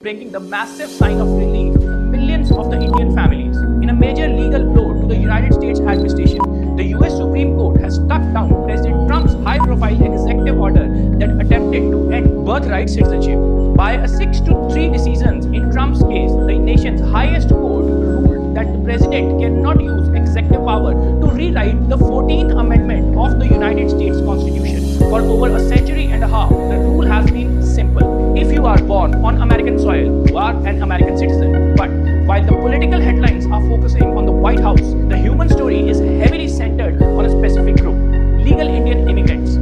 bringing the massive sign of relief to millions of the Indian families. In a major legal blow to the United States administration, the US Supreme Court has struck down President Trump's high-profile executive order that attempted to end birthright citizenship. By a 6-3 decisions in Trump's case, the nation's highest court ruled that the president cannot use executive power to rewrite the 14th Amendment of the United States Constitution. For over a century and a half, the rule has been simple. If you are born on American soil, you are an American citizen. But while the political headlines are focusing on the White House, the human story is heavily centered on a specific group: legal Indian immigrants.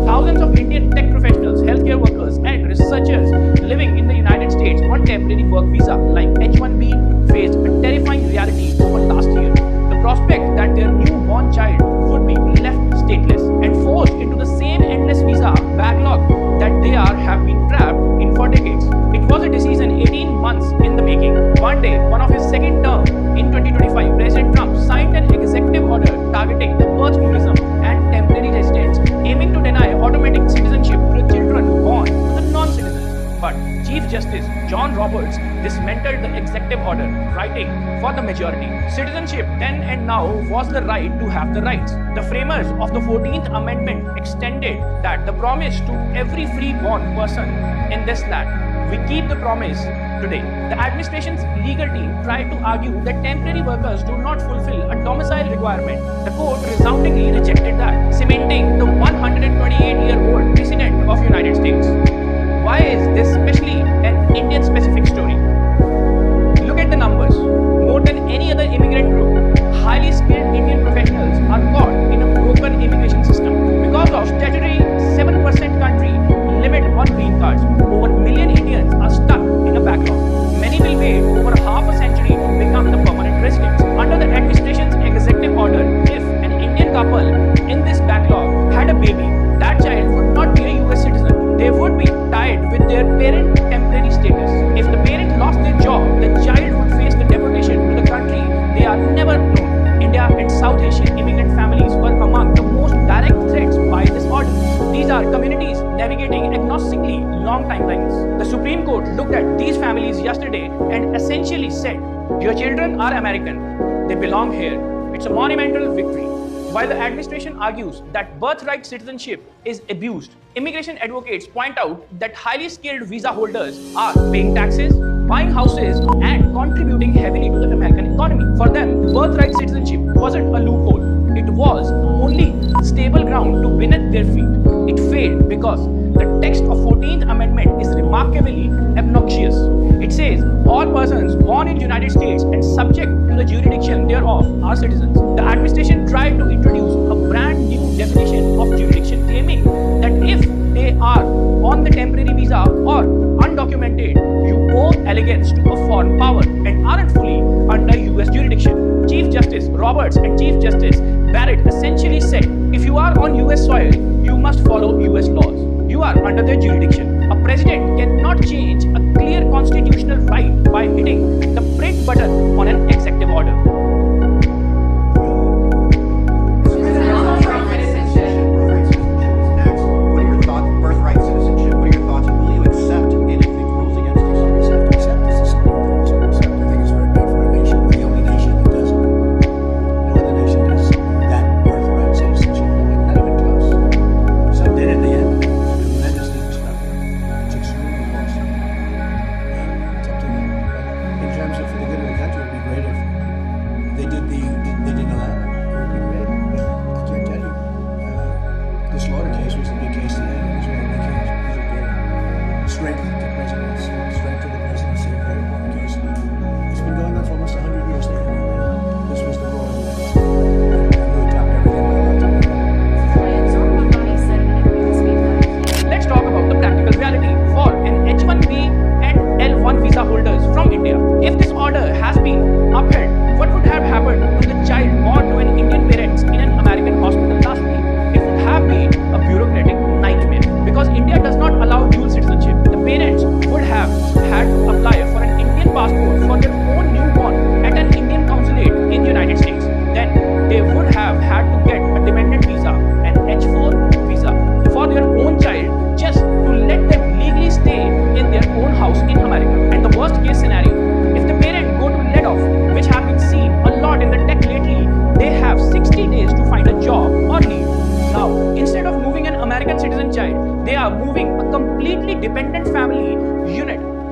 Thousands of Indian tech professionals, healthcare workers, and researchers living in the United States on temporary work visa like H-1B faced a terrifying reality over last year. The prospect that their newborn child would be left stateless and forced into the same endless visa backlog that they have been trapped in for decades. It was a decision 18 months in the making. One day, one of his second term in 2025, President Trump signed an executive order targeting the birth tourism and temporary residents, aiming to deny automatic citizenship to the children born to the non-citizens. But Chief Justice John Roberts dismantled the executive order, writing for the majority. Citizenship then and now was the right to have the rights. The framers of the 14th Amendment extended that the promise to every free-born person in this land. We keep the promise today. The administration's legal team tried to argue that temporary workers do not fulfill a domicile requirement. The court resoundingly rejected that, cementing the 128-year-old precedent of United States. Why is this especially an Indian-specific story? Look at the numbers. More than any other immigrant group, highly skilled Indian professionals are caught in a broken immigration system. Because of statutory 7% country limit on green cards, over a million Indians are stuck in a backlog. Many will wait over half a century to become the permanent residents. Under the administration's executive order, if an Indian couple in this backlog had a baby, that child would not be a US citizen. They would be tied with their parent temporary status. If the parent lost their job, the child would face the deportation to the country they are never known. India and South Asian immigrant families were among the most direct threats by this order. These are communities navigating agnostically long timelines. The Supreme Court looked at these families yesterday and essentially said, your children are American. They belong here. It's a monumental victory. While the administration argues that birthright citizenship is abused, immigration advocates point out that highly skilled visa holders are paying taxes, buying houses, and contributing heavily to the American economy. For them, birthright citizenship wasn't a loophole. It was only stable ground to beneath their feet. It failed because the text of 14th Amendment is remarkably obnoxious. It says all persons born in the United States and subject to the jurisdiction thereof are citizens. The administration tried to introduce a brand new definition of jurisdiction, claiming that if they are on the temporary visa or undocumented, you owe allegiance to a foreign power and aren't fully under US jurisdiction. Chief Justice Roberts and Chief Justice Barrett essentially said, if you are on US soil, you must follow US laws. You are under their jurisdiction. A president cannot change a clear constitutional right by hitting the print button on an executive order. For the good of the country,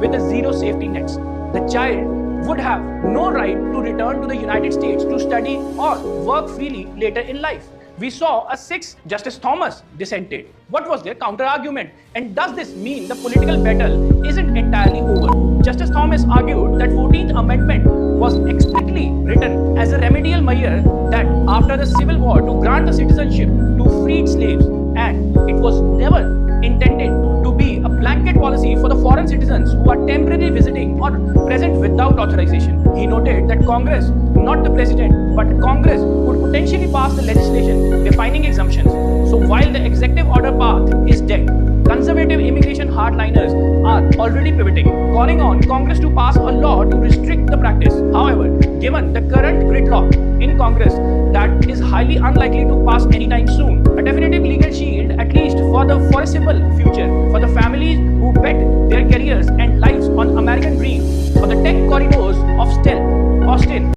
with a zero safety nets. The child would have no right to return to the United States to study or work freely later in life. We saw a sixth, Justice Thomas, dissented. What was their counter-argument? And does this mean the political battle isn't entirely over? Justice Thomas argued that 14th Amendment was explicitly written as a remedial measure that after the Civil War to grant the citizenship to freed slaves, and it was never intended to be a blanket policy for the foreign citizens who are temporarily visiting or present without authorization. He noted that Congress, not the President, but Congress could potentially pass the legislation defining exemptions. So while the executive order path is dead, conservative immigration hardliners are already pivoting, calling on Congress to pass a law to restrict the practice. However, given the current gridlock in Congress that is highly unlikely to pass anytime soon, a definitive legal shield, at least for the foreseeable future,